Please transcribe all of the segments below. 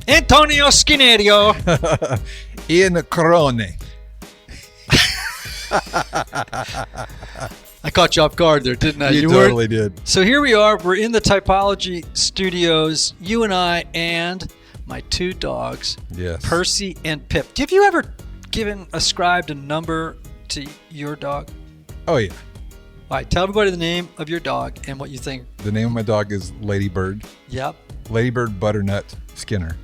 Antonio Scinerio. Ian Cron. I caught you off guard there, didn't I? You totally did. So here we are. We're in the Typology studios, you and I and my two dogs, Yes. Percy and Pip. Have you ever ascribed a number to your dog? Oh, yeah. All right, tell everybody the name of your dog and what you think. The name of my dog is Ladybird. Yep. Ladybird Butternut Skinner.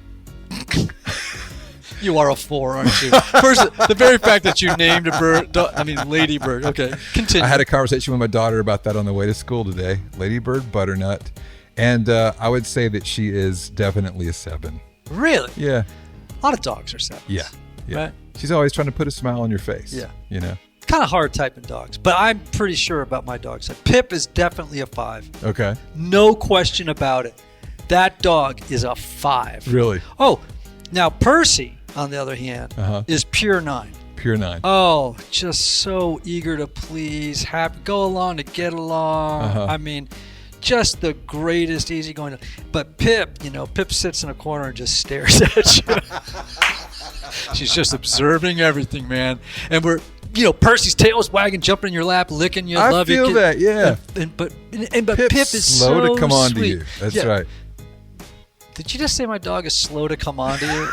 You are a 4, aren't you? First, the very fact that you named a bird, Ladybird. Okay, continue. I had a conversation with my daughter about that on the way to school today. Ladybird Butternut. And I would say that she is definitely a 7. Really? Yeah. A lot of dogs are 7s. Yeah. Right? She's always trying to put a smile on your face. Yeah. You know? It's kind of hard typing dogs, but I'm pretty sure about my dog side. Pip is definitely a 5. Okay. No question about it. That dog is a 5. Really? Oh, now Percy, on the other hand, is pure 9. Pure 9. Oh, just so eager to please, happy, go along to get along. I mean, just the greatest easygoing. But Pip, Pip sits in a corner and just stares at you. She's just observing everything, man. And we're, Percy's tail is wagging, jumping in your lap, licking you. I feel that, yeah. But Pip is slow so to come on to sweet. you. That's right. Did you just say my dog is slow to come on to you?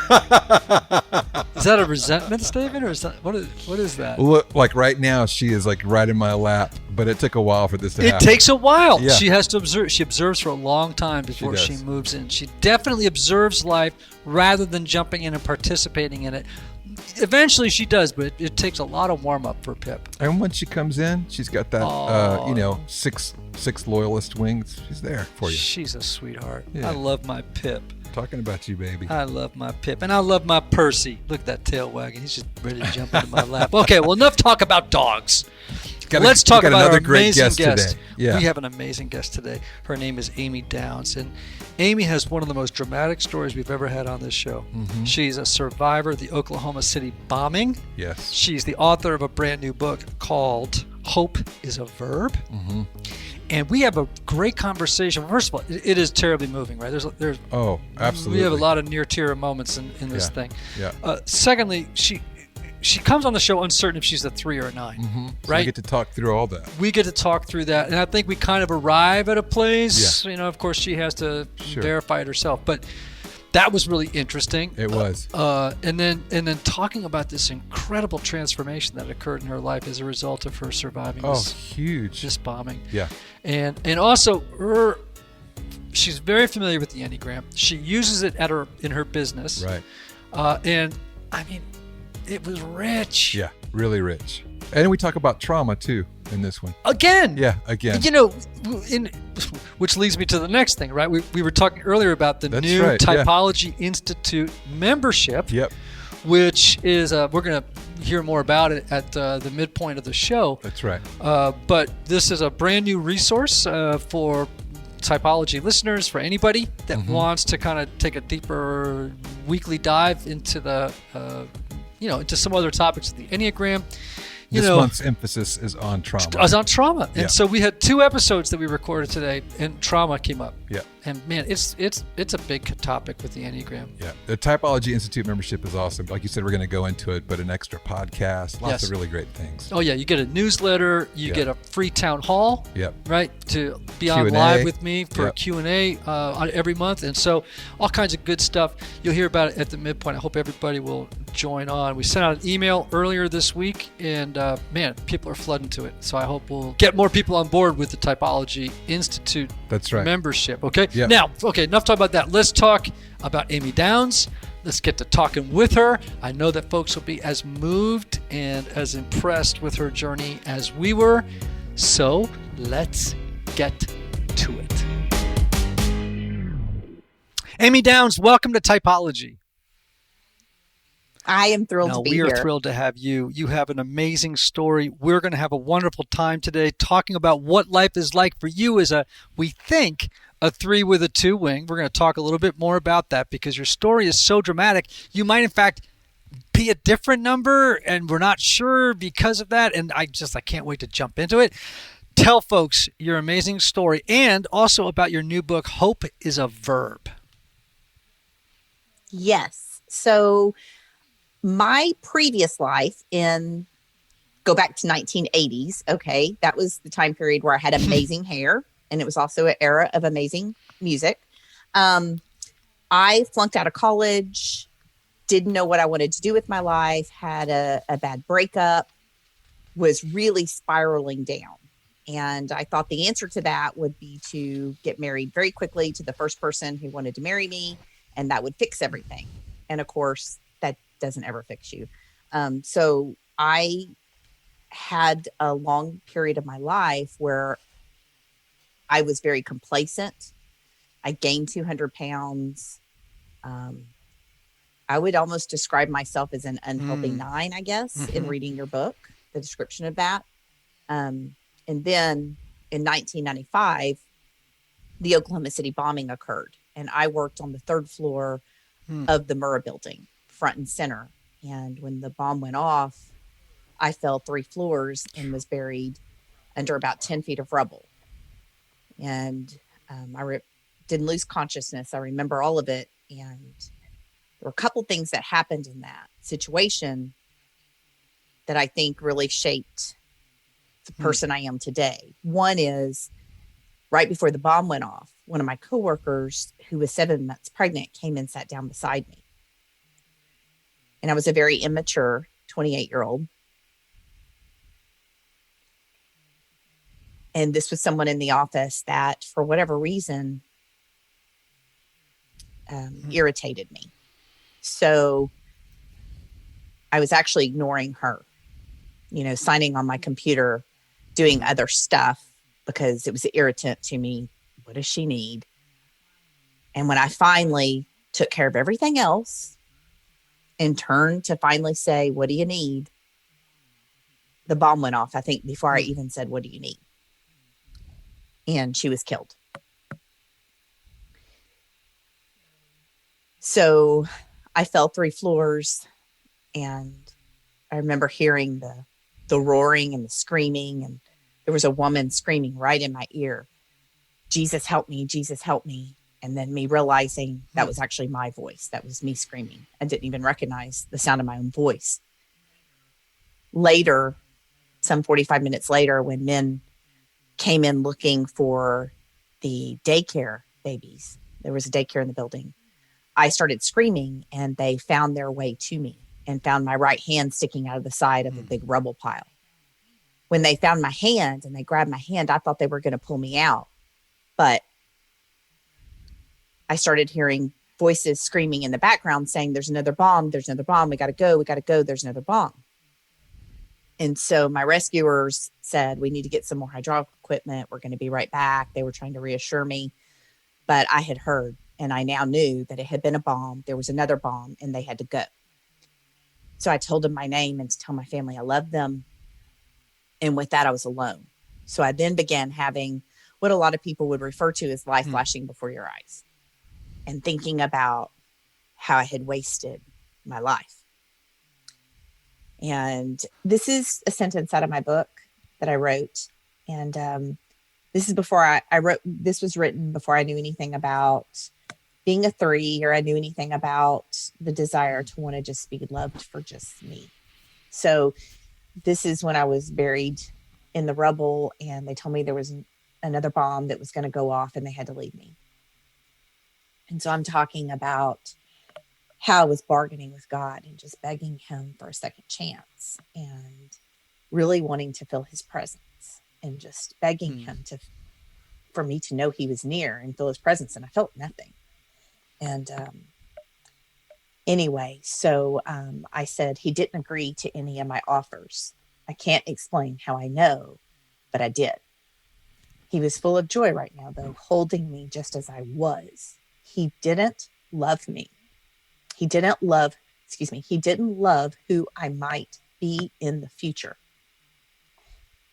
Is that a resentment statement, or is that what is that? Look, like right now, she is like right in my lap, but it took a while for this to happen. It takes a while. Yeah. She has to observe. She observes for a long time before she moves in. She definitely observes life rather than jumping in and participating in it. Eventually she does, but it takes a lot of warm up for Pip. And when she comes in, she's got that, six loyalist wings. She's there for you. She's a sweetheart. Yeah. I love my Pip. Talking about you, baby. I love my Pip. And I love my Percy. Look at that tail wagging. He's just ready to jump into my lap. Okay, well, enough talk about dogs. Let's talk about our amazing guest. Today. Yeah. We have an amazing guest today. Her name is Amy Downs. And Amy has one of the most dramatic stories we've ever had on this show. Mm-hmm. She's a survivor of the Oklahoma City bombing. Yes. She's the author of a brand new book called Hope is a Verb. Mm-hmm. And we have a great conversation. First of all, it is terribly moving, right? There's absolutely. We have a lot of near-tear moments in this thing. Yeah. Secondly, she comes on the show uncertain if she's a 3 or a 9, so right? We get to talk through all that. We get to talk through that, and I think we kind of arrive at a place. Yeah. Of course, she has to verify it herself, but that was really interesting. It was. And then talking about this incredible transformation that occurred in her life as a result of her surviving this bombing. Yeah. And also she's very familiar with the Enneagram. She uses it in her business. Right. And I mean, it was rich. Yeah, really rich. And we talk about trauma too in this one. Again. Yeah, again. Which leads me to the next thing, right? We were talking earlier about the new Typology Institute membership. Yep. Which is, we're going to hear more about it at the midpoint of the show. That's right. But this is a brand new resource for Typology listeners, for anybody that wants to kind of take a deeper weekly dive into the, into some other topics of the Enneagram. This month's emphasis is on trauma. Is on trauma. And so we had 2 episodes that we recorded today, and trauma came up. Yeah. And man, it's a big topic with the Enneagram. Yeah. The Typology Institute membership is awesome. Like you said, we're going to go into it, but an extra podcast, lots of really great things. Oh yeah, you get a newsletter, you get a free town hall, right, to be on live with me for a Q&A every month, and so all kinds of good stuff. You'll hear about it at the midpoint. I hope everybody will join on. We sent out an email earlier this week, and man, people are flooding to it. So I hope we'll get more people on board with the Typology Institute membership. Okay. Yep. Now, enough talk about that. Let's talk about Amy Downs. Let's get to talking with her. I know that folks will be as moved and as impressed with her journey as we were. So let's get to it. Amy Downs, welcome to Typology. I am thrilled to be here. We are thrilled to have you. You have an amazing story. We're going to have a wonderful time today talking about what life is like for you as we think, a 3 with a 2 wing. We're going to talk a little bit more about that because your story is so dramatic. You might, in fact, be a different number, and we're not sure because of that. And I can't wait to jump into it. Tell folks your amazing story and also about your new book, Hope is a Verb. Yes. So my previous life go back to 1980s. Okay. That was the time period where I had amazing hair, and it was also an era of amazing music. Um, I flunked out of college, didn't know what I wanted to do with my life, had a bad breakup, was really spiraling down. And I thought the answer to that would be to get married very quickly to the first person who wanted to marry me, and that would fix everything. And of course, that doesn't ever fix you. So I had a long period of my life where I was very complacent. I gained 200 pounds. Um, I would almost describe myself as an unhealthy 9, I guess, in reading your book, the description of that. And then in 1995, the Oklahoma City bombing occurred, and I worked on the third floor of the Murrah building, front and center. And when the bomb went off, I fell 3 floors and was buried under about 10 feet of rubble. And didn't lose consciousness. I remember all of it. And there were a couple things that happened in that situation that I think really shaped the person I am today. One is right before the bomb went off, one of my coworkers who was 7 months pregnant came and sat down beside me. And I was a very immature 28-year-old. And this was someone in the office that, for whatever reason, irritated me. So I was actually ignoring her, signing on my computer, doing other stuff because it was an irritant to me. What does she need? And when I finally took care of everything else and turned to finally say, what do you need? The bomb went off, I think, before I even said, what do you need? And she was killed. So I fell 3 floors, and I remember hearing the roaring and the screaming, and there was a woman screaming right in my ear, Jesus, help me, Jesus, help me. And then me realizing that was actually my voice. That was me screaming. I didn't even recognize the sound of my own voice. Later, some 45 minutes later, when men came in looking for the daycare babies, there was a daycare in the building, I started screaming, and they found their way to me and found my right hand sticking out of the side of a big rubble pile. When they found my hand and they grabbed my hand, I thought they were going to pull me out. But I started hearing voices screaming in the background saying, there's another bomb, there's another bomb, we got to go, there's another bomb. And so my rescuers said, we need to get some more hydraulic equipment, we're going to be right back. They were trying to reassure me, but I had heard, and I now knew that it had been a bomb, there was another bomb, and they had to go. So I told them my name and to tell my family I loved them. And with that, I was alone. So I then began having what a lot of people would refer to as life flashing before your eyes, and thinking about how I had wasted my life. And this is a sentence out of my book that I wrote. And this is before I wrote, this was written before I knew anything about being a 3, or I knew anything about the desire to want to just be loved for just me. So this is when I was buried in the rubble, and they told me there was another bomb that was going to go off, and they had to leave me. And so I'm talking about how I was bargaining with God and just begging him for a second chance, and really wanting to feel his presence, and just begging him for me to know he was near and feel his presence. And I felt nothing. And anyway, so I said he didn't agree to any of my offers. I can't explain how I know, but I did. He was full of joy right now, though, holding me just as I was. He didn't love me. He didn't love who I might be in the future.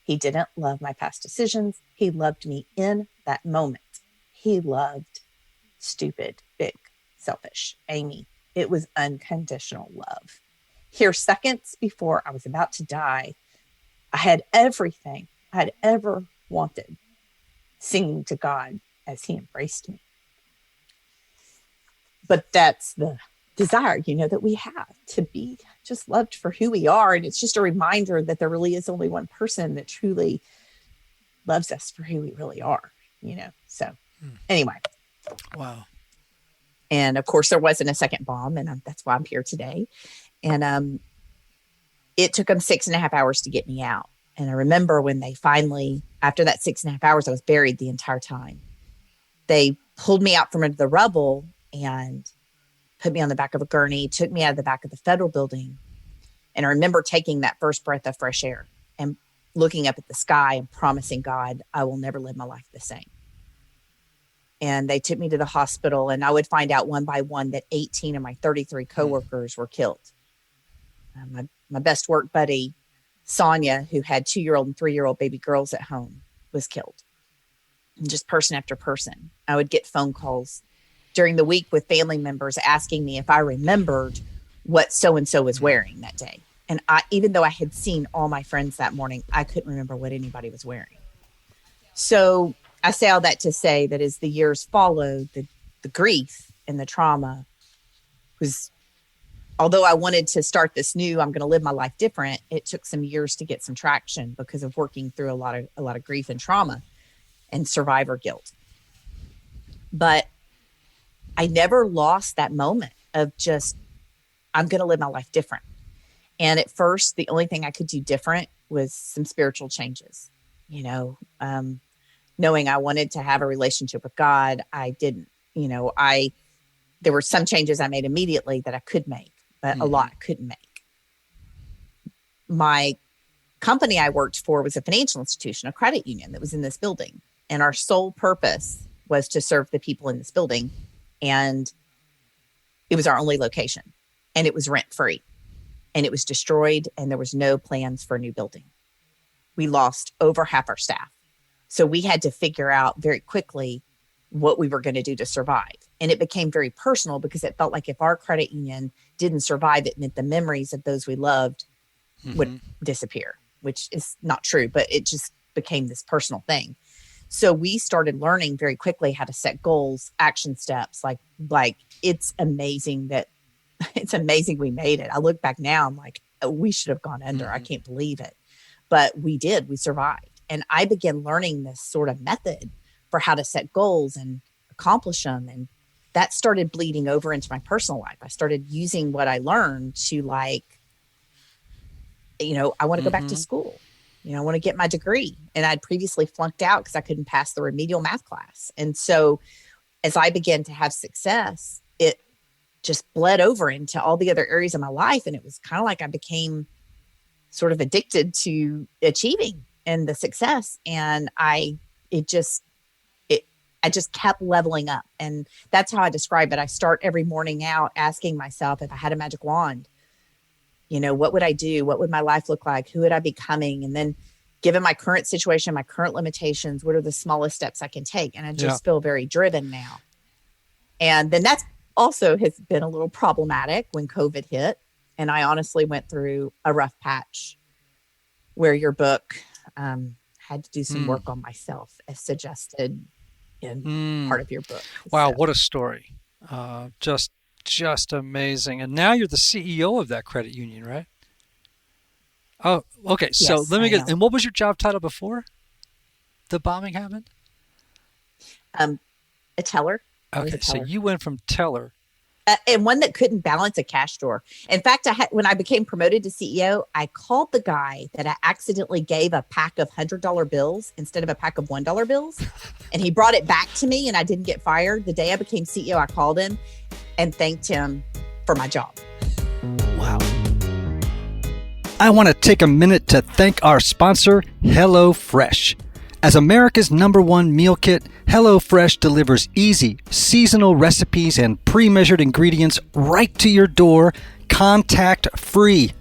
He didn't love my past decisions. He loved me in that moment. He loved stupid, big, selfish Amy. It was unconditional love. Here, seconds before I was about to die, I had everything I'd ever wanted, singing to God as he embraced me. But that's the desire, that we have to be just loved for who we are. And it's just a reminder that there really is only one person that truly loves us for who we really are, So anyway. Wow. And of course there wasn't a second bomb, and that's why I'm here today. And it took them 6.5 hours to get me out. And I remember when they finally, after that 6.5 hours, I was buried the entire time. They pulled me out from under the rubble and put me on the back of a gurney, took me out of the back of the federal building. And I remember taking that first breath of fresh air and looking up at the sky and promising God, I will never live my life the same. And they took me to the hospital, and I would find out one by one that 18 of my 33 coworkers were killed. My best work buddy, Sonia, who had 2-year-old and 3-year-old baby girls at home, was killed. And just person after person. I would get phone calls during the week with family members asking me if I remembered what so-and-so was wearing that day. And even though I had seen all my friends that morning, I couldn't remember what anybody was wearing. So I say all that to say that as the years followed, the grief and the trauma was, although I wanted to start this new, I'm going to live my life different, it took some years to get some traction because of working through a lot of grief and trauma and survivor guilt. But I never lost that moment of just, I'm going to live my life different. And at first, the only thing I could do different was some spiritual changes, knowing I wanted to have a relationship with God. I didn't, there were some changes I made immediately that I could make, but a lot I couldn't make. My company I worked for was a financial institution, a credit union that was in this building. And our sole purpose was to serve the people in this building. And it was our only location, and it was rent free, and it was destroyed, and there was no plans for a new building. We lost over half our staff. So we had to figure out very quickly what we were going to do to survive. And it became very personal because it felt like if our credit union didn't survive, it meant the memories of those we loved would disappear, which is not true, but it just became this personal thing. So we started learning very quickly how to set goals, action steps. Like it's amazing we made it. I look back now, I'm like, we should have gone under. I can't believe it. But we did, we survived. And I began learning this sort of method for how to set goals and accomplish them. And that started bleeding over into my personal life. I started using what I learned to I want to go back to school. I want to get my degree. And I'd previously flunked out because I couldn't pass the remedial math class. And so as I began to have success, it just bled over into all the other areas of my life. And it was kind of like I became sort of addicted to achieving and the success. And I just kept leveling up. And that's how I describe it. I start every morning out asking myself, if I had a magic wand, what would I do? What would my life look like? Who would I be becoming? And then given my current situation, my current limitations, what are the smallest steps I can take? And I just feel very driven now. And then that's also has been a little problematic when COVID hit. And I honestly went through a rough patch where your book had to do some work on myself as suggested in part of your book. Wow, what a story. Just amazing. And now you're the CEO of that credit union, right? Oh, okay. So Yes, let me I get, am. and what was your job title before the bombing happened? A teller. I was Okay, a so teller. you went from teller. And one that couldn't balance a cash drawer. In fact, when I became promoted to CEO, I called the guy that I accidentally gave a pack of $100 bills instead of a pack of $1 bills. And he brought it back to me and I didn't get fired. The day I became CEO, I called him and thanked him for my job. Wow. I want to take a minute to thank our sponsor, HelloFresh. As America's #1 meal kit, HelloFresh delivers easy, seasonal recipes and pre-measured ingredients right to your door, contact-free.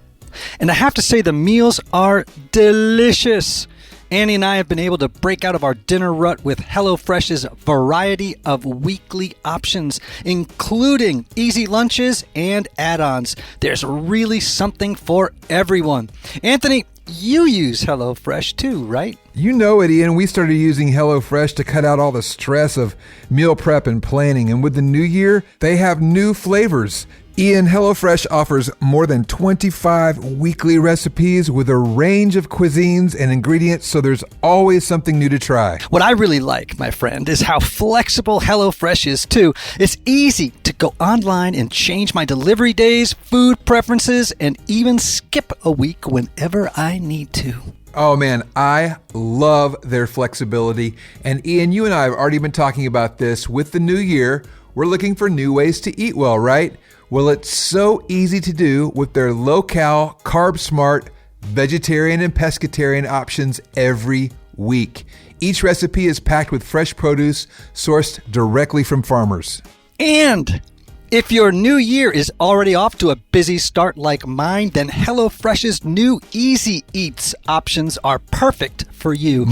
And I have to say, the meals are delicious. Annie and I have been able to break out of our dinner rut with HelloFresh's variety of weekly options, including easy lunches and add-ons. There's really something for everyone. Anthony, you use HelloFresh too, right? You know it, Ian. We started using HelloFresh to cut out all the stress of meal prep and planning. And with the new year, they have new flavors. Ian, HelloFresh offers more than 25 weekly recipes with a range of cuisines and ingredients, so there's always something new to try. What I really like, my friend, is how flexible HelloFresh is too. It's easy to go online and change my delivery days, food preferences, and even skip a week whenever I need to. Oh man, I love their flexibility. And Ian, you and I have already been talking about this. With the new year, we're looking for new ways to eat well, right? Well, it's so easy to do with their low-cal, carb-smart, vegetarian and pescatarian options every week. Each recipe is packed with fresh produce sourced directly from farmers. And if your new year is already off to a busy start like mine, then HelloFresh's new Easy Eats options are perfect for you.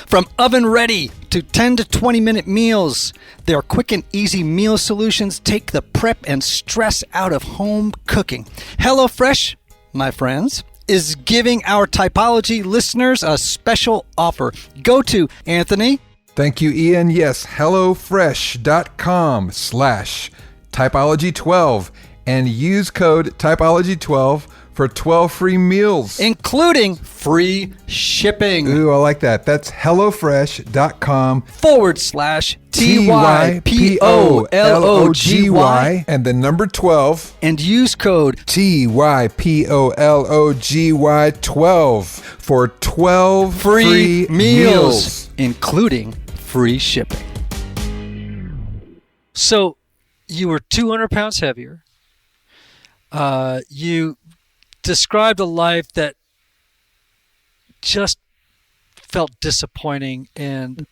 From oven-ready to 10 to 20-minute meals, their quick and easy meal solutions take the prep and stress out of home cooking. HelloFresh, my friends, is giving our Typology listeners a special offer. Go to Anthony. Thank you, Ian. Yes, HelloFresh.com/Typology12 and use code Typology12 for 12 free meals, including free shipping. Ooh, I like that. That's HelloFresh.com/TYPOLOGY and the number 12 and use code TYPOLOGY12 for 12 free meals, including free shipping. So you were 200 pounds heavier. You described a life that just felt disappointing and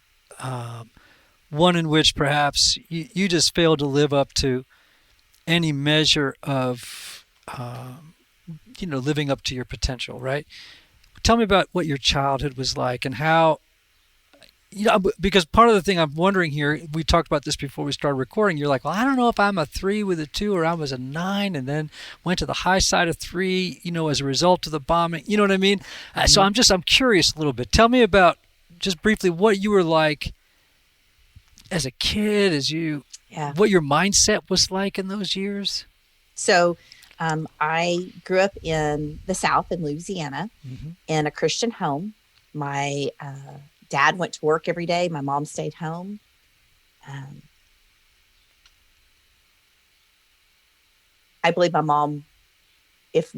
one in which perhaps you just failed to live up to any measure of, living up to your potential, right? Tell me about what your childhood was like and how, because part of the thing I'm wondering here, we talked about this before we started recording. You're like, well, I don't know if I'm a 3 with a 2 or I was a 9 and then went to the high side of 3, as a result of the bombing. You know what I mean? So I'm curious a little bit. Tell me about, just briefly, what you were like as a kid, what your mindset was like in those years. So I grew up in the South in Louisiana in a Christian home. My dad went to work every day. My mom stayed home. I believe my mom, if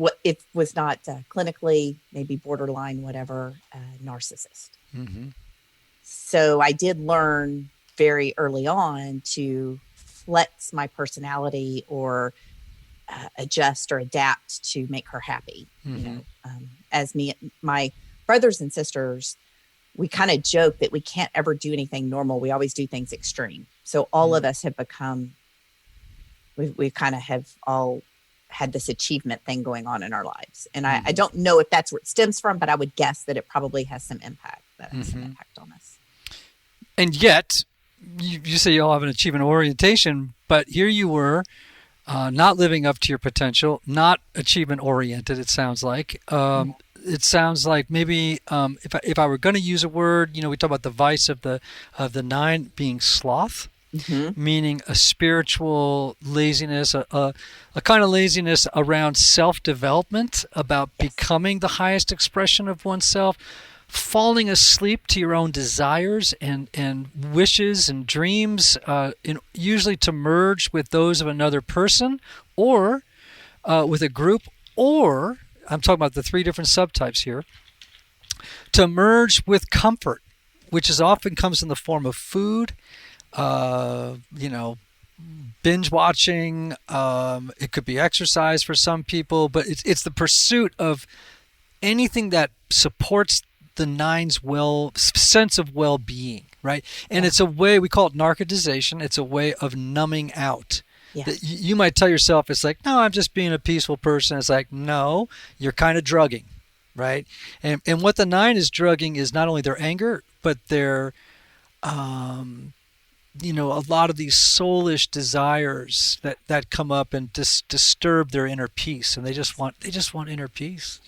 was not clinically, maybe borderline, whatever, narcissist. So I did learn very early on to flex my personality or adjust or adapt to make her happy. As my brothers and sisters, we kind of joke that we can't ever do anything normal. We always do things extreme. So all of us have become, we kind of have all had this achievement thing going on in our lives. And I don't know if that's where it stems from, but I would guess that it probably has some impact, on us. And yet, you say you all have an achievement orientation, but here you were, not living up to your potential, not achievement oriented, it sounds like. It sounds like maybe if I were going to use a word, we talk about the vice of the 9 being sloth, meaning a spiritual laziness, a kind of laziness around self-development, about becoming the highest expression of oneself, falling asleep to your own desires and wishes and dreams, usually to merge with those of another person or with a group, or I'm talking about the 3 different subtypes here, to merge with comfort, which often comes in the form of food, binge watching. It could be exercise for some people, but it's the pursuit of anything that supports the 9's sense of well-being, right? And it's a way, we call it narcotization. It's a way of numbing out. Yeah. You might tell yourself, it's like, no, I'm just being a peaceful person. It's like, no, you're kind of drugging, right? And what the 9 is drugging is not only their anger, but their, a lot of these soulish desires that come up and disturb their inner peace. And they just want inner peace.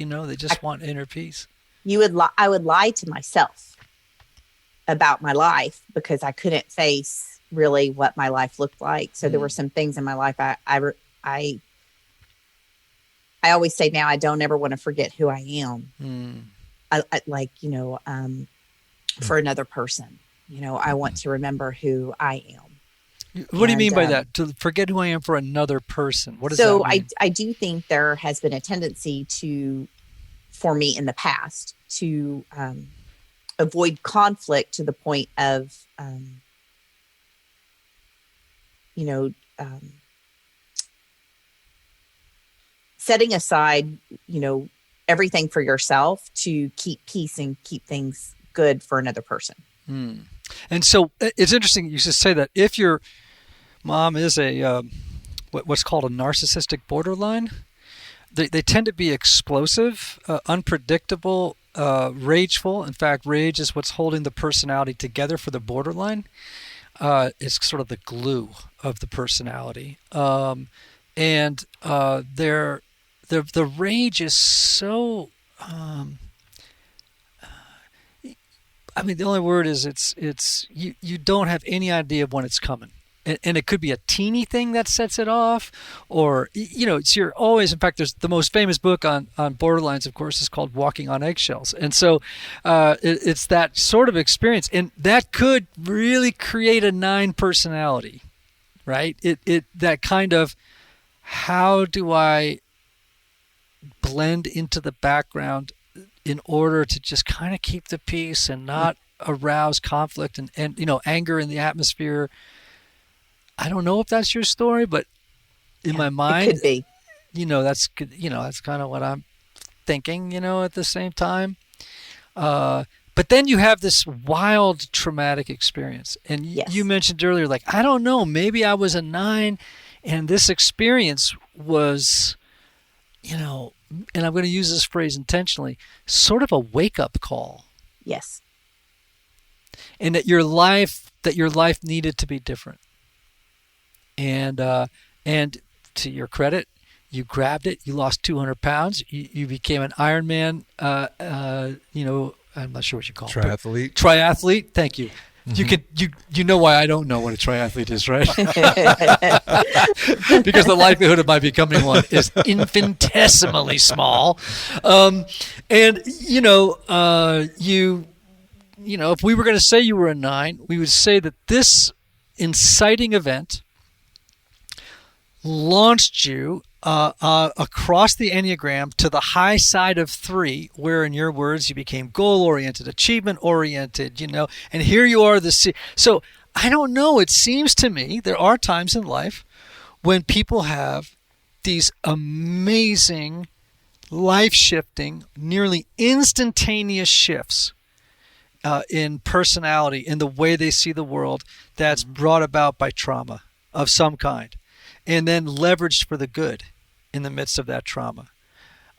Want inner peace. I would lie to myself about my life because I couldn't face really what my life looked like. So there were some things in my life I I always say now, I don't ever want to forget who I am. I like, for another person, I want to remember who I am. What do you mean by that? To forget who I am for another person? What does that mean? I do think there has been a tendency for me in the past to avoid conflict to the point of, setting aside, everything for yourself to keep peace and keep things good for another person. And so it's interesting you just say that. If your mom is a what's called a narcissistic borderline, they tend to be explosive, unpredictable, rageful. In fact, rage is what's holding the personality together for the borderline. It's sort of the glue of the personality. And the rage is so, the only word is it's you don't have any idea of when it's coming. And it could be a teeny thing that sets it off, or, you're always, in fact, there's the most famous book on borderlines, of course, is called Walking on Eggshells. And so it's that sort of experience. And that could really create a 9 personality, right? That kind of, how do I blend into the background in order to just kind of keep the peace and not arouse conflict and anger in the atmosphere. I don't know if that's your story, but in my mind, it could be. That's kind of what I'm thinking, at the same time. But then you have this wild traumatic experience. And you mentioned earlier, like, I don't know, maybe I was a 9 and this experience was, and I'm going to use this phrase intentionally, sort of a wake-up call. Yes. And that your life needed to be different. And to your credit, you grabbed it. You lost 200 pounds. You became an Ironman. I'm not sure what you call it. Triathlete. Thank you. Mm-hmm. You know why I don't know what a triathlete is, right? Because the likelihood of my becoming one is infinitesimally small. If we were going to say you were a 9, we would say that this inciting event launched you across the Enneagram to the high side of 3, where, in your words, you became goal-oriented, achievement-oriented, and here you are. So I don't know. It seems to me there are times in life when people have these amazing, life-shifting, nearly instantaneous shifts in personality, in the way they see the world, that's brought about by trauma of some kind, and then leveraged for the good in the midst of that trauma.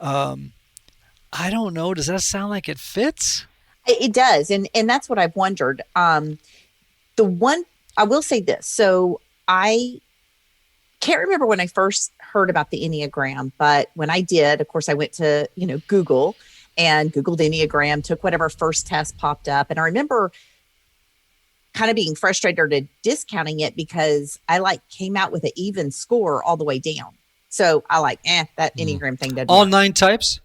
I don't know. Does that sound like it fits? It does. And that's what I've wondered. I will say this. So I can't remember when I first heard about the Enneagram, but when I did, of course, I went to, Google and Googled Enneagram, took whatever first test popped up. And I remember kind of being frustrated or discounting it because I came out with an even score all the way down. So I that Enneagram thing doesn't all work. 9 types?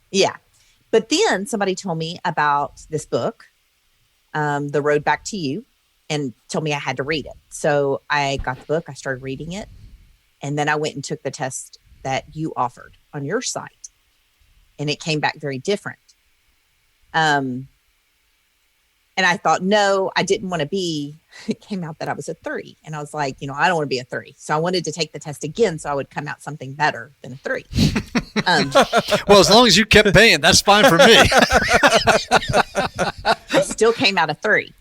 Yeah. But then somebody told me about this book, The Road Back to You, and told me I had to read it. So I got the book, I started reading it, and then I went and took the test that you offered on your site. And it came back very different. And I thought, no, I didn't want to be, it came out that I was a 3. And I was like, I don't want to be a 3. So I wanted to take the test again so I would come out something better than a 3. Well, as long as you kept paying, that's fine for me. I still came out a 3.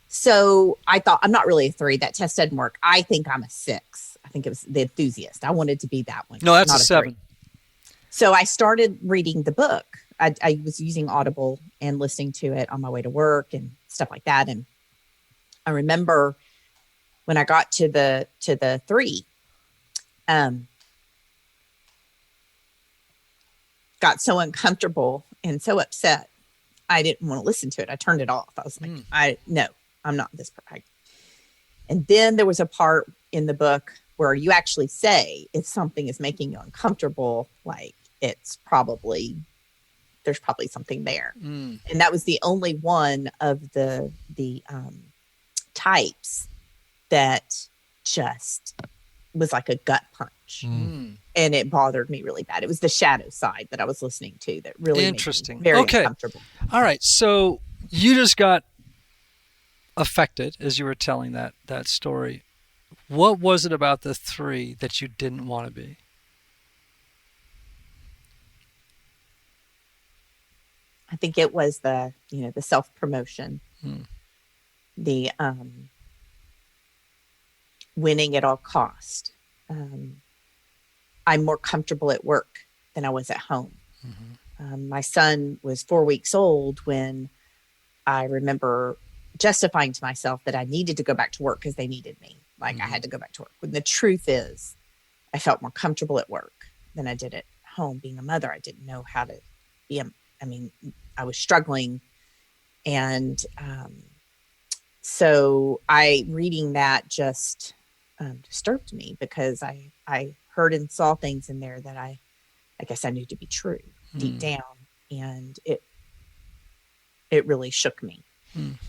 So I thought, I'm not really a 3. That test didn't work. I think I'm a 6. I think it was the enthusiast. I wanted to be that one. No, that's not a 7. 3. So I started reading the book. I was using Audible and listening to it on my way to work and stuff like that. And I remember when I got to the 3, got so uncomfortable and so upset. I didn't want to listen to it. I turned it off. I was like, no, I'm not this person. And then there was a part in the book where you actually say, if something is making you uncomfortable, like, there's probably something there. Mm. And that was the only one of the types that just was like a gut punch. Mm. And it bothered me really bad. It was the shadow side that I was listening to that really Interesting. made me very Okay. uncomfortable. All right. So you just got affected as you were telling that story. What was it about the 3 that you didn't want to be? I think it was the self-promotion, the winning at all cost. I'm more comfortable at work than I was at home. Mm-hmm. My son was 4 weeks old when I remember justifying to myself that I needed to go back to work because they needed me. Like, I had to go back to work. When the truth is, I felt more comfortable at work than I did at home. Being a mother, I didn't know how to be I was struggling. And so reading that just disturbed me, because I heard and saw things in there that I guess I knew to be true deep down. And it really shook me.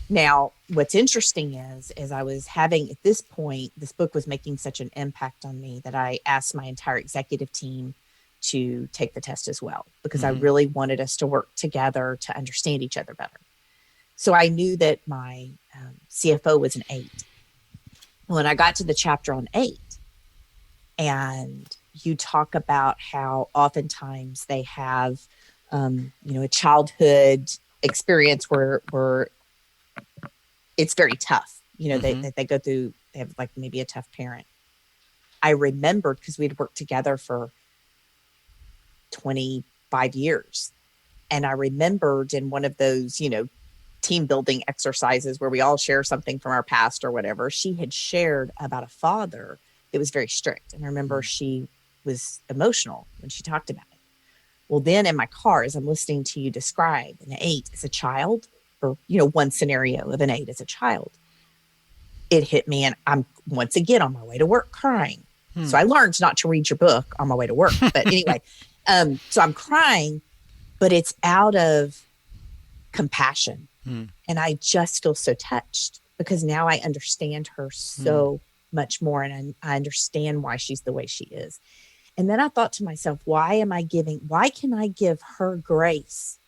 Now, what's interesting is I was having, at this point, this book was making such an impact on me that I asked my entire executive team to take the test as well, because I really wanted us to work together to understand each other better. So I knew that my CFO was an 8. When I got to the chapter on 8, and you talk about how oftentimes they have, a childhood experience where it's very tough. They go through, they have like maybe a tough parent. I remembered, because we'd worked together for 25 years. And I remembered in one of those, team building exercises where we all share something from our past or whatever, she had shared about a father that was very strict. And I remember she was emotional when she talked about it. Well, then in my car, as I'm listening to you describe an 8 as a child, or, one scenario of an 8 as a child, it hit me. And I'm once again on my way to work crying. So I learned not to read your book on my way to work. But anyway, so I'm crying, but it's out of compassion. And I just feel so touched, because now I understand her so much more. And I understand why she's the way she is. And then I thought to myself, why can I give her grace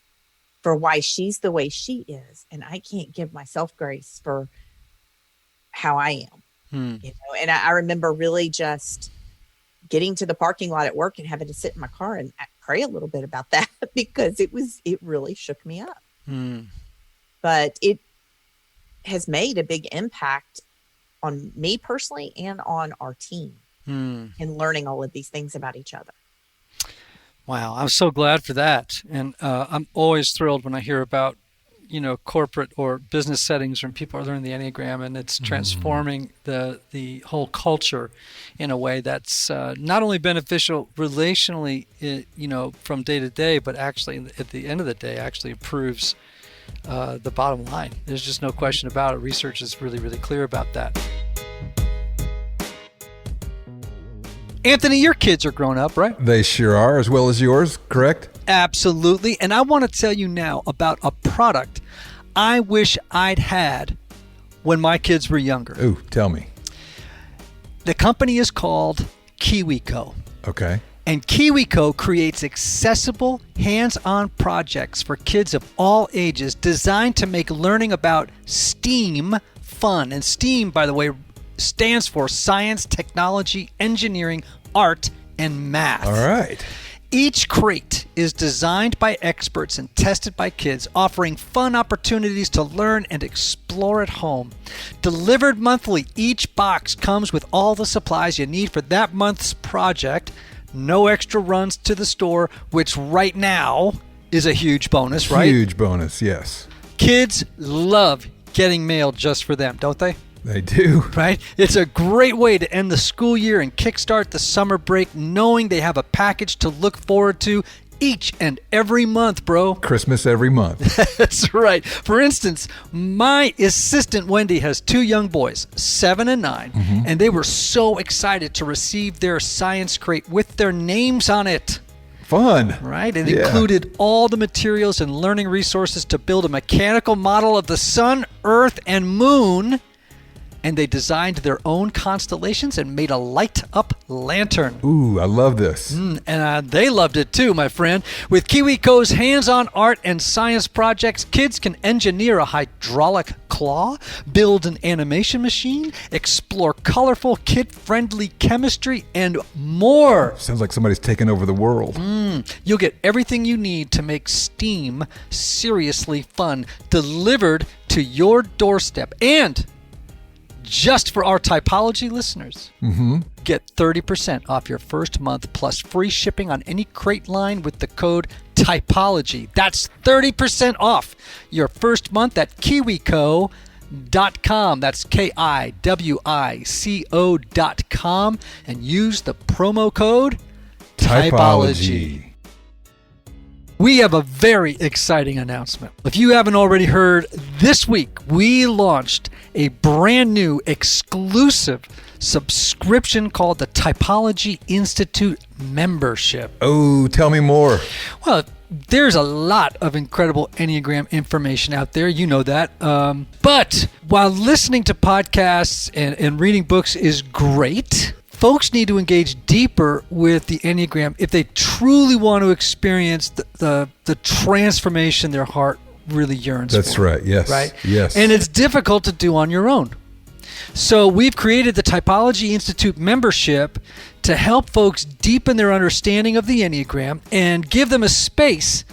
for why she's the way she is? And I can't give myself grace for how I am, And I remember really just getting to the parking lot at work and having to sit in my car and pray a little bit about that, because it really shook me up. But it has made a big impact on me personally and on our team in learning all of these things about each other. Wow. I'm so glad for that. And I'm always thrilled when I hear about, corporate or business settings when people are learning the Enneagram, and it's transforming the whole culture in a way that's not only beneficial relationally, from day to day, but actually at the end of the day actually improves the bottom line. There's just no question about it. Research is really, really clear about that. Anthony, your kids are grown up, right? They sure are, as well as yours, correct? Absolutely. And I want to tell you now about a product I wish I'd had when my kids were younger. Ooh, tell me. The company is called KiwiCo. Okay. And KiwiCo creates accessible, hands-on projects for kids of all ages designed to make learning about STEAM fun. And STEAM, by the way, stands for science, technology, engineering, art, and math. All right. Each crate is designed by experts and tested by kids, offering fun opportunities to learn and explore at home. Delivered monthly, each box comes with all the supplies you need for that month's project. No extra runs to the store, which right now is a huge bonus, right? Huge bonus, yes. Kids love getting mail just for them, don't they? They do. Right? It's a great way to end the school year and kickstart the summer break, knowing they have a package to look forward to each and every month, bro. Christmas every month. That's right. For instance, my assistant Wendy has 2 young boys, 7 and 9, and they were so excited to receive their science crate with their names on it. Fun. Right? It Yeah. included all the materials and learning resources to build a mechanical model of the sun, earth, and moon. And they designed their own constellations and made a light-up lantern. Ooh, I love this. And they loved it too, my friend. With KiwiCo's hands-on art and science projects, kids can engineer a hydraulic claw, build an animation machine, explore colorful, kid-friendly chemistry, and more. Sounds like somebody's taken over the world. You'll get everything you need to make STEAM seriously fun, delivered to your doorstep. And just for our Typology listeners, get 30% off your first month plus free shipping on any crate line with the code Typology. That's 30% off your first month at KiwiCo.com. That's KIWICO.com, and use the promo code Typology. We have a very exciting announcement. If you haven't already heard, this week we launched a brand new exclusive subscription called the Typology Institute Membership. Oh, tell me more. Well, there's a lot of incredible Enneagram information out there. You know that. But while listening to podcasts and reading books is great, folks need to engage deeper with the Enneagram if they truly want to experience the transformation their heart really yearns for. That's right. Yes. Right? Yes. And it's difficult to do on your own. So we've created the Typology Institute membership to help folks deepen their understanding of the Enneagram and give them a space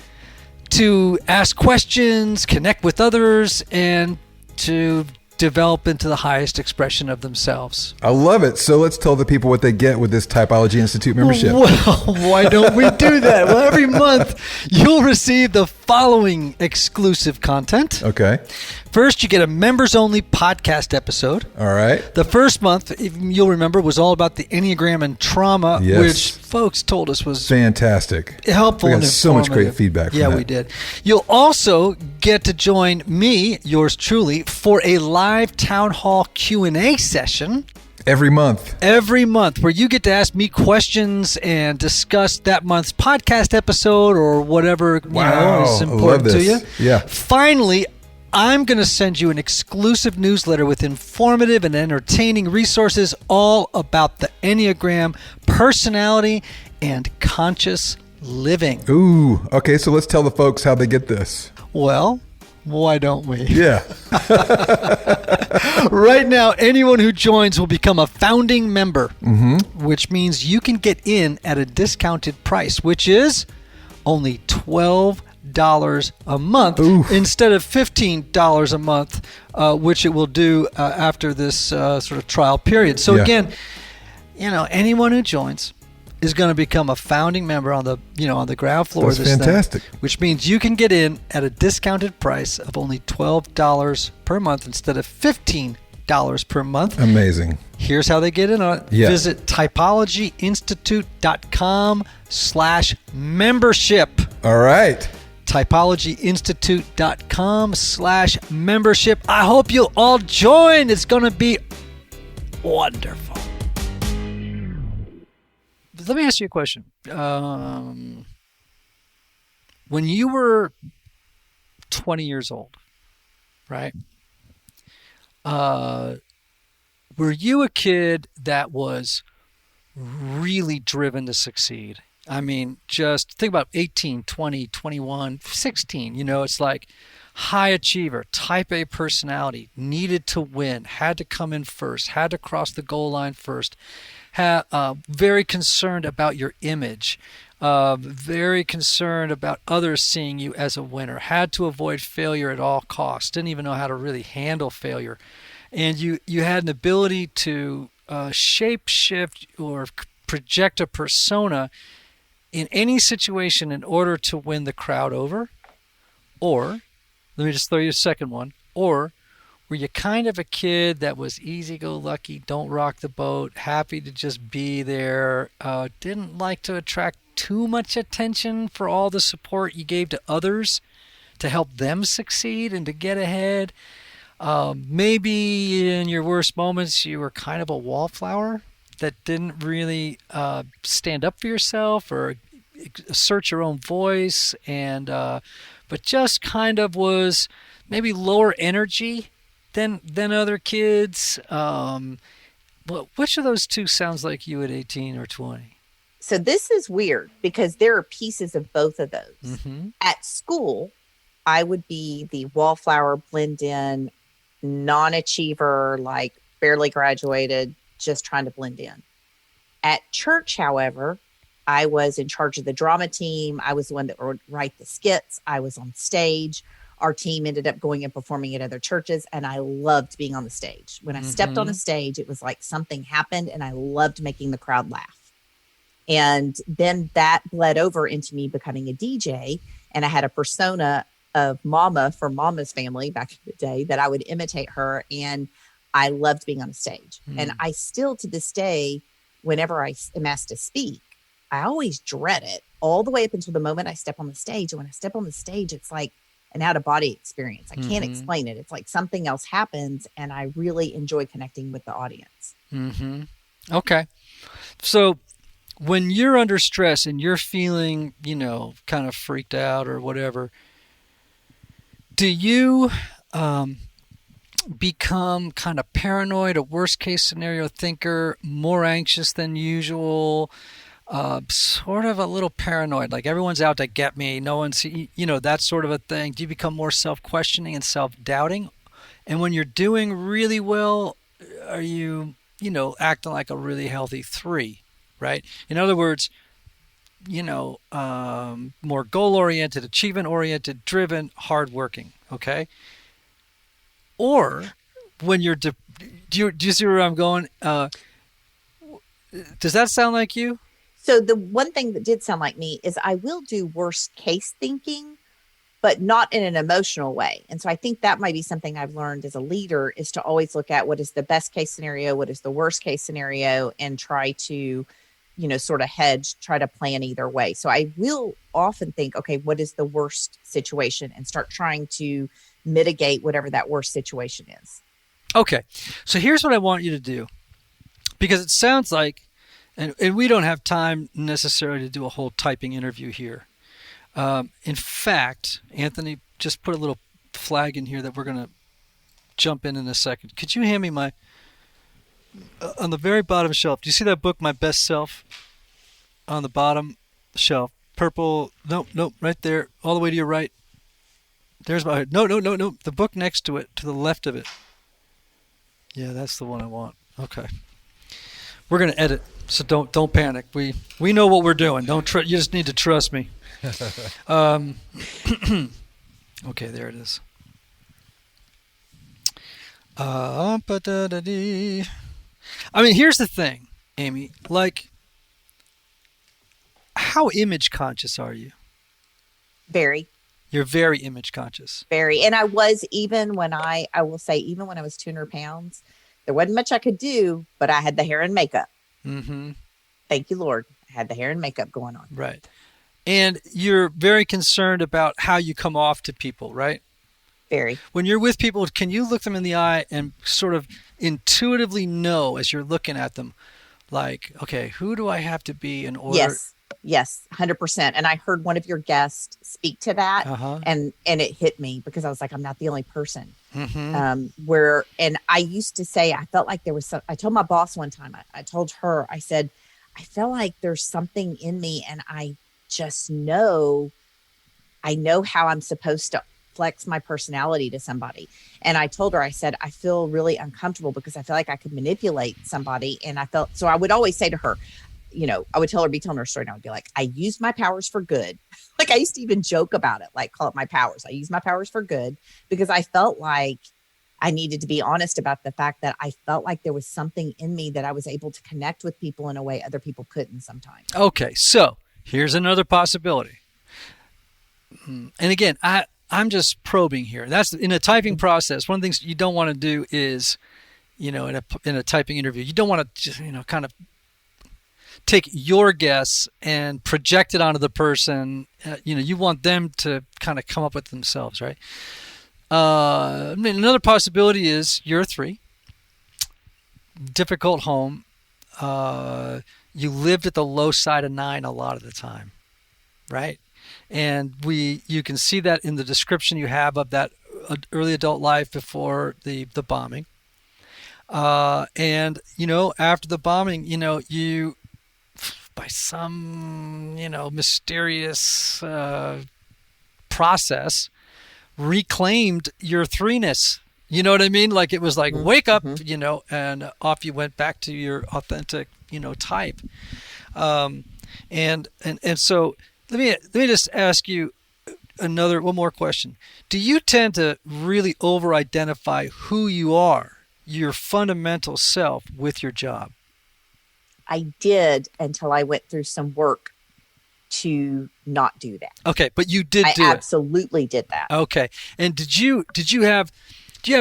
to ask questions, connect with others, and to develop into the highest expression of themselves. I love it. So let's tell the people what they get with this Typology Institute membership. Well, why don't we do that? Well, every month you'll receive the following exclusive content. Okay. First, you get a members-only podcast episode. All right. The first month, if you'll remember, was all about the Enneagram and trauma, Yes. which folks told us was Fantastic. helpful We and got so much great informative. feedback from Yeah, that. we did. You'll also get to join me, yours truly, for a live town hall Q&A session Every month. every month, where you get to ask me questions and discuss that month's podcast episode or whatever Wow. is I love important to this. you. Yeah. Finally, I'm going to send you an exclusive newsletter with informative and entertaining resources all about the Enneagram, personality, and conscious living. Ooh. Okay. So let's tell the folks how they get this. Well, why don't we? Yeah. Right now, anyone who joins will become a founding member, which means you can get in at a discounted price, which is only $12 a month instead of $15 a month, which it will do after this sort of trial period. So Yeah. again, anyone who joins is going to become a founding member on the ground floor That's of this fantastic. thing, which means you can get in at a discounted price of only $12 per month instead of $15 per month. Amazing. Here's how they get in on it. Yeah. Visit typologyinstitute.com/membership. All right. typologyinstitute.com/membership. I hope you'll all join. It's going to be wonderful. Let me ask you a question. When you were 20 years old, right? Were you a kid that was really driven to succeed? I mean, just think about 18, 20, 21, 16. It's like high achiever, type A personality, needed to win, had to come in first, had to cross the goal line first, very concerned about your image, very concerned about others seeing you as a winner, had to avoid failure at all costs, didn't even know how to really handle failure. And you had an ability to shape shift or project a persona in any situation in order to win the crowd over? Or, let me just throw you a second one, or were you kind of a kid that was easy-go-lucky, don't rock the boat, happy to just be there, didn't like to attract too much attention for all the support you gave to others to help them succeed and to get ahead? Maybe in your worst moments you were kind of a wallflower that didn't really stand up for yourself or assert your own voice, and but just kind of was maybe lower energy than other kids. Well, which of those two sounds like you at 18 or 20? So this is weird because there are pieces of both of those. Mm-hmm. At school, I would be the wallflower, blend in, non-achiever, like barely graduated, just trying to blend in. At church, however, I was in charge of the drama team. I was the one that would write the skits. I was on stage. Our team ended up going and performing at other churches, and I loved being on the stage. When I stepped on a stage, it was like something happened, and I loved making the crowd laugh. And then that bled over into me becoming a DJ, and I had a persona of Mama from Mama's Family back in the day that I would imitate her, and I loved being on a stage. And I still, to this day, whenever I am asked to speak, I always dread it all the way up until the moment I step on the stage. And when I step on the stage, it's like an out-of-body experience. I can't explain it. It's like something else happens, and I really enjoy connecting with the audience. Mm-hmm. Okay. So when you're under stress and you're feeling, kind of freaked out or whatever, do you become kind of paranoid, a worst-case scenario thinker, more anxious than usual, sort of a little paranoid, like everyone's out to get me, no one's, that sort of a thing? Do you become more self-questioning and self-doubting? And when you're doing really well, are you, acting like a really healthy 3, right? In other words, more goal-oriented, achievement-oriented, driven, hardworking, okay? Or when you're, do you see where I'm going? Does that sound like you? So the one thing that did sound like me is I will do worst case thinking, but not in an emotional way. And so I think that might be something I've learned as a leader, is to always look at what is the best case scenario, what is the worst case scenario, and try to, sort of hedge, try to plan either way. So I will often think, okay, what is the worst situation, and start trying to mitigate whatever that worst situation is. Okay. So here's what I want you to do, because it sounds like, and we don't have time necessarily to do a whole typing interview here. In fact, Anthony, just put a little flag in here that we're going to jump in a second. Could you hand me my, on the very bottom shelf, do you see that book, My Best Self? On the bottom shelf, purple, nope, right there, all the way to your right. There's my, no, the book next to it, to the left of it. Yeah, that's the one I want. Okay. We're going to edit, so don't panic. We know what we're doing. You just need to trust me. Okay, there it is. I mean, here's the thing, Amy. Like, how image conscious are you? Very. You're very image conscious. Very. And I was, even when I will say, even when I was 200 pounds, there wasn't much I could do, but I had the hair and makeup. Mm-hmm. Thank you, Lord. I had the hair and makeup going on. Right. And you're very concerned about how you come off to people, right? Very. When you're with people, can you look them in the eye and sort of intuitively know as you're looking at them, like, okay, who do I have to be in order? Yes, 100%. And I heard one of your guests speak to that, and it hit me, because I was like, I'm not the only person. Mm-hmm. And I used to say, I felt like there was I told my boss one time, I told her, I said, I feel like there's something in me, and I just know how I'm supposed to flex my personality to somebody. And I told her, I said, I feel really uncomfortable because I feel like I could manipulate somebody. And so I would always say to her, I would be telling her a story, and I would be like, I use my powers for good. Like, I used to even joke about it, like call it my powers. I use my powers for good, because I felt like I needed to be honest about the fact that I felt like there was something in me that I was able to connect with people in a way other people couldn't sometimes. Okay. So here's another possibility. And again, I'm just probing here. That's in a typing process. One of the things you don't want to do is, in a typing interview, you don't want to just, kind of take your guess and project it onto the person. You want them to kind of come up with themselves, right? Another possibility is you're a 3, difficult home. You lived at the low side of 9 a lot of the time. right? And you can see that in the description you have of that early adult life before the bombing. And, after the bombing, you, by some, mysterious process, reclaimed your threeness. You know what I mean? Like it was like, wake up, and off you went back to your authentic, type. And so let me just ask you one more question. Do you tend to really over-identify who you are, your fundamental self, with your job? I did until I went through some work to not do that. Okay, but you did do it. I absolutely did that. Okay. And do you have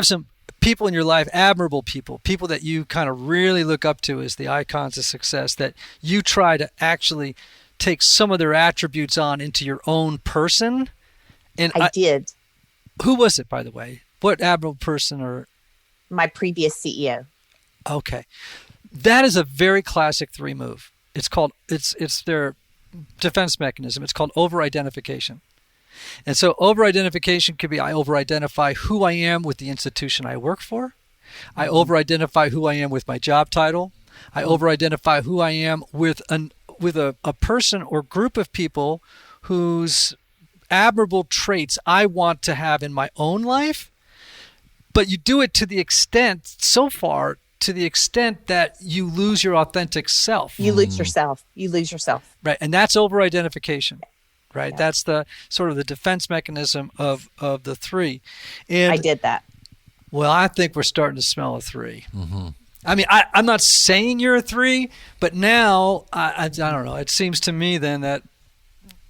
some people in your life, admirable people that you kind of really look up to as the icons of success, that you try to actually take some of their attributes on into your own person? And I did. Who was it, by the way? What admirable person? Or my previous CEO. Okay. That is a very classic 3 move. It's their defense mechanism. It's called over-identification. And so over-identification could be, I over-identify who I am with the institution I work for. I over-identify who I am with my job title. I over-identify who I am with a person or group of people whose admirable traits I want to have in my own life. But you do it to the extent that you lose your authentic self. You lose yourself. Right. And that's over-identification. Right. Yeah. That's the sort of the defense mechanism of the 3. And I did that. Well, I think we're starting to smell a 3. Mm-hmm. I mean, I'm not saying you're a 3, but now I don't know. It seems to me then that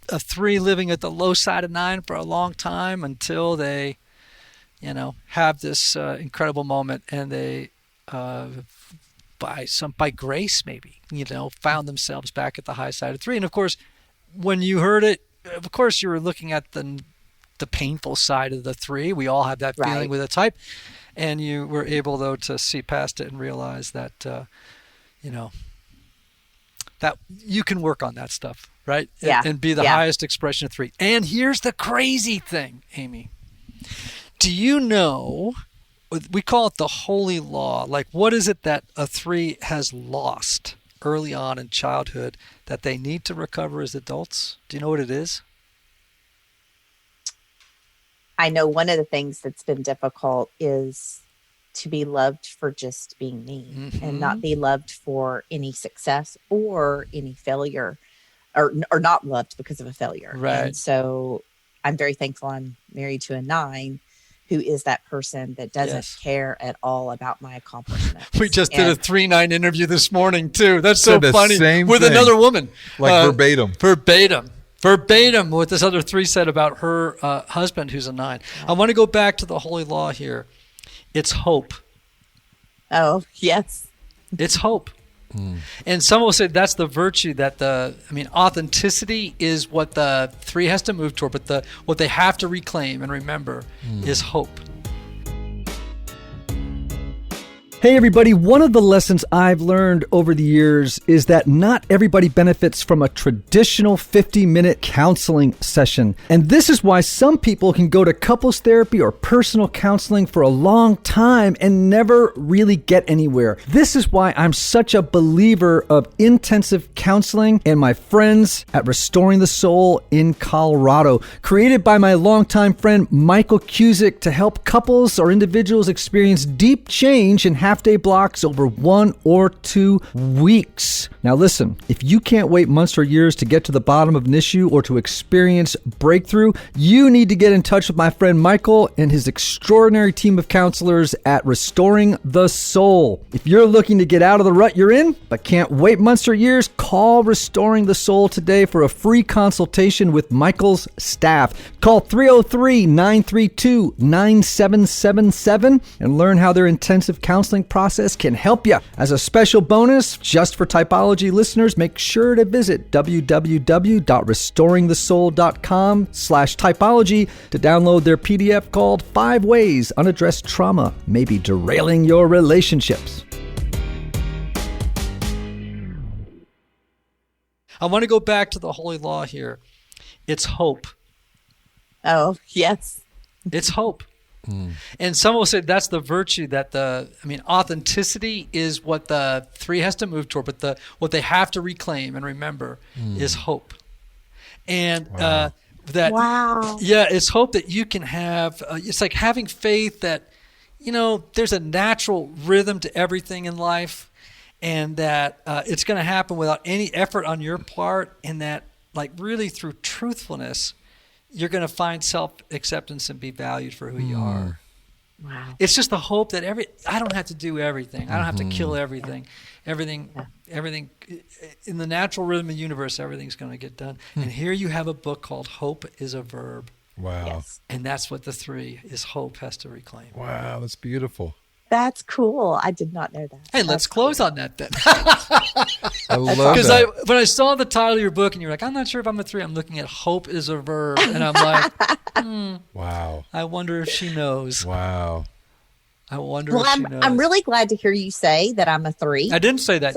a 3 living at the low side of 9 for a long time until they, have this incredible moment, and they, by grace maybe, found themselves back at the high side of 3. And of course, when you heard it, of course, you were looking at the painful side of the 3. We all have that feeling with a type. And you were able, though, to see past it and realize that, that you can work on that stuff, right? Yeah. And be the highest expression of 3. And here's the crazy thing, Amy. Do you know, we call it the holy law. Like, what is it that a 3 has lost early on in childhood that they need to recover as adults? Do you know what it is? I know one of the things that's been difficult is to be loved for just being me, and not be loved for any success or any failure, or not loved because of a failure. Right. And so I'm very thankful I'm married to a 9 who is that person that doesn't care at all about my accomplishments. We just did a 3-9 interview this morning too. That's so funny. With thing. Another woman. Like verbatim what this other 3 said about her husband who's a 9. I want to go back to the holy law here. It's hope. Oh, yes. It's hope. And some will say that's the virtue that authenticity is what the 3 has to move toward, but what they have to reclaim and remember is hope. Hey everybody, one of the lessons I've learned over the years is that not everybody benefits from a traditional 50-minute counseling session. And this is why some people can go to couples therapy or personal counseling for a long time and never really get anywhere. This is why I'm such a believer of intensive counseling and my friends at Restoring the Soul in Colorado, created by my longtime friend Michael Cusick to help couples or individuals experience deep change in half-day blocks over 1 or 2 weeks. Now listen, if you can't wait months or years to get to the bottom of an issue or to experience breakthrough, you need to get in touch with my friend Michael and his extraordinary team of counselors at Restoring the Soul. If you're looking to get out of the rut you're in, but can't wait months or years, call Restoring the Soul today for a free consultation with Michael's staff. Call 303-932-9777 and learn how their intensive counseling process can help you. As a special bonus, just for Typology listeners, make sure to visit www.restoringthesoul.com/typology to download their PDF called 5 Ways Unaddressed Trauma May Be Derailing Your Relationships. I want to go back to the holy law here. It's hope. Oh, yes. It's hope. And some will say that's the virtue that authenticity is what the 3 has to move toward, but what they have to reclaim and remember is hope. And Wow. It's hope that you can have. It's like having faith that, there's a natural rhythm to everything in life, and that it's going to happen without any effort on your part, and that, like, really through truthfulness, you're going to find self-acceptance and be valued for who you are. Wow. It's just the hope that I don't have to do everything. I don't have to kill everything. Everything in the natural rhythm of the universe, everything's going to get done. And here you have a book called Hope is a Verb. Wow. Yes. And that's what the 3 is hope has to reclaim. Wow, that's beautiful. That's cool. I did not know that. Hey, let's close on that then. I love that. Because when I saw the title of your book and you're like, I'm not sure if I'm a 3, I'm looking at Hope is a Verb. And I'm like, wow. I wonder if she knows. Wow. I wonder if she knows. I'm really glad to hear you say that I'm a 3. I didn't say that.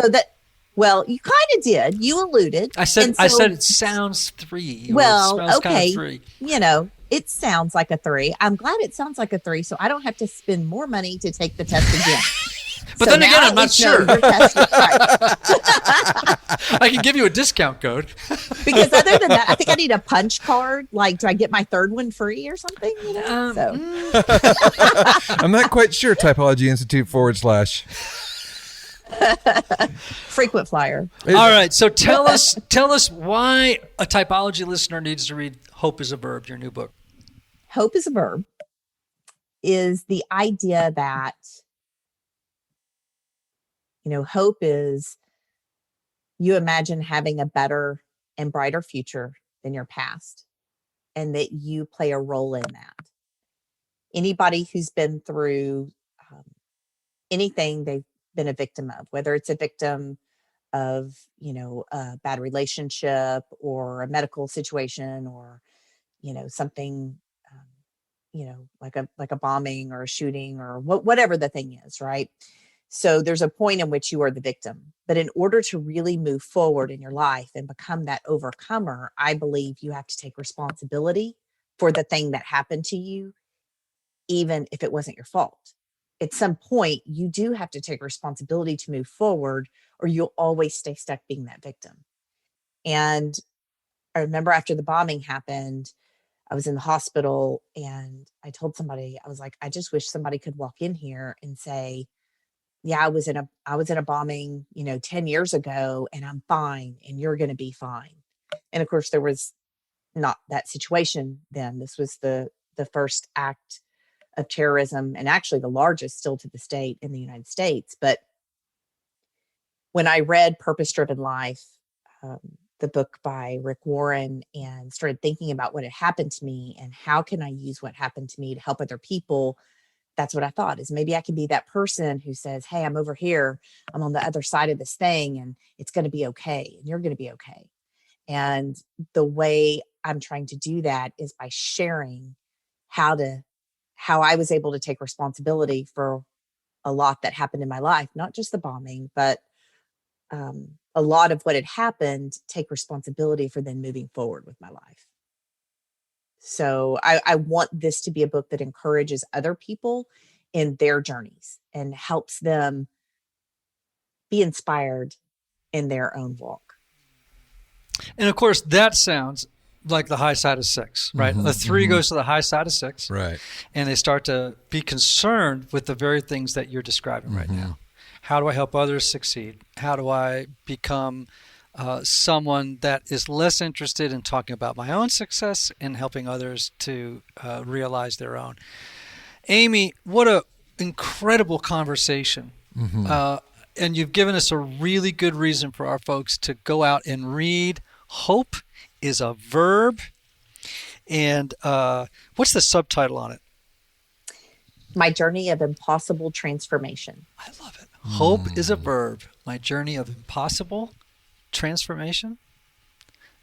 Well, you kind of did. You alluded. I said it sounds 3. Well, it smells okay. kind of 3. It sounds like a 3. I'm glad it sounds like a 3, so I don't have to spend more money to take the test again. But then again, I'm not sure. Your test was right. I can give you a discount code. Because other than that, I think I need a punch card. Like, do I get my 3rd one free or something? I'm not quite sure. Typology Institute / frequent flyer. All right. So tell us why a typology listener needs to read Hope is a Verb, your new book. Hope is a Verb is the idea that, hope is you imagine having a better and brighter future than your past, and that you play a role in that. Anybody who's been through anything they've been a victim of, whether it's a victim of, a bad relationship or a medical situation or, something, like a bombing or a shooting or whatever the thing is, right? So there's a point in which you are the victim. But in order to really move forward in your life and become that overcomer, I believe you have to take responsibility for the thing that happened to you, even if it wasn't your fault. At some point, you do have to take responsibility to move forward, or you'll always stay stuck being that victim. And I remember after the bombing happened, I was in the hospital and I told somebody, I was like, I just wish somebody could walk in here and say, yeah, I was in a bombing, 10 years ago, and I'm fine, and you're going to be fine. And of course, there was not that situation then. This was the first act of terrorism, and actually the largest still to this date in the United States. But when I read Purpose Driven Life, the book by Rick Warren, and started thinking about what had happened to me and how can I use what happened to me to help other people, that's what I thought, is maybe I can be that person who says, hey, I'm over here, I'm on the other side of this thing, and it's going to be okay, and you're going to be okay. And the way I'm trying to do that is by sharing how I was able to take responsibility for a lot that happened in my life, not just the bombing, but a lot of what had happened, take responsibility for then moving forward with my life. So I want this to be a book that encourages other people in their journeys and helps them be inspired in their own walk. And of course, that sounds like the high side of 6, right? The 3 goes to the high side of 6. Right. And they start to be concerned with the very things that you're describing right now. How do I help others succeed? How do I become someone that is less interested in talking about my own success and helping others to realize their own? Amy, what an incredible conversation. And you've given us a really good reason for our folks to go out and read Hope is a Verb. And what's the subtitle on it? My Journey of Impossible Transformation. I love it. Hope is a Verb. My Journey of Impossible Transformation.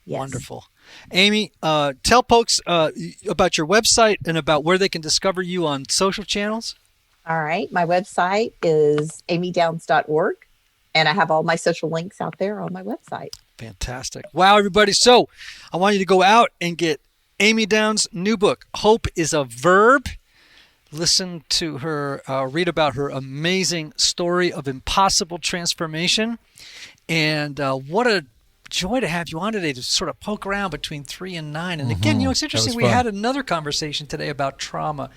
Yes. Wonderful. Amy, tell folks about your website and about where they can discover you on social channels. All right. My website is amydowns.org, and I have all my social links out there on my website. Fantastic. Wow, everybody. So I want you to go out and get Amy Downs' new book, Hope is a Verb. Listen to her, read about her amazing story of impossible transformation. And what a joy to have you on today to sort of poke around between 3 and 9. And again, it's interesting. We had another conversation today about trauma.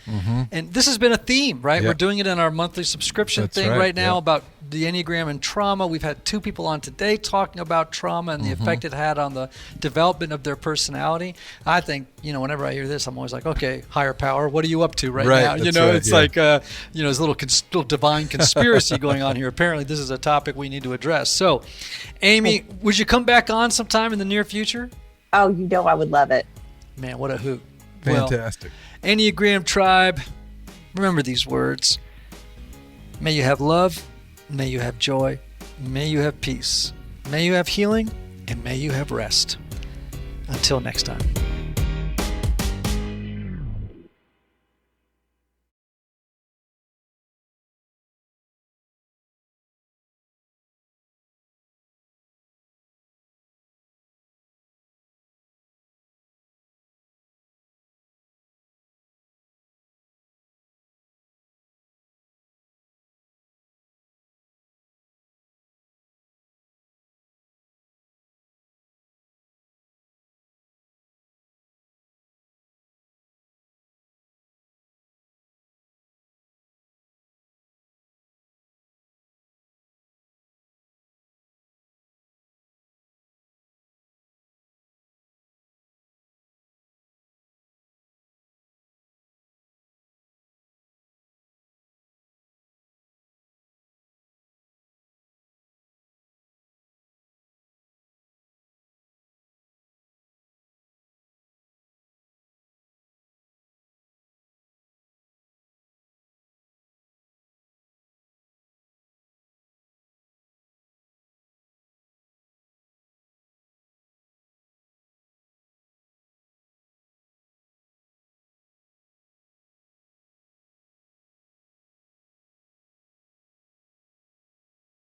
And this has been a theme, right? We're doing it in our monthly subscription thing right now about the Enneagram and trauma. We've had 2 people on today talking about trauma and the effect it had on the development of their personality. I think, whenever I hear this, I'm always like, okay, higher power, what are you up to right now? It's like, there's a little divine conspiracy going on here. Apparently, this is a topic we need to address. So, Amy, would you come back on sometime in the near future? Oh, I would love it. Man, what a hoot. Fantastic. Well, Enneagram Tribe, remember these words. May you have love. May you have joy. May you have peace. May you have healing. And may you have rest. Until next time.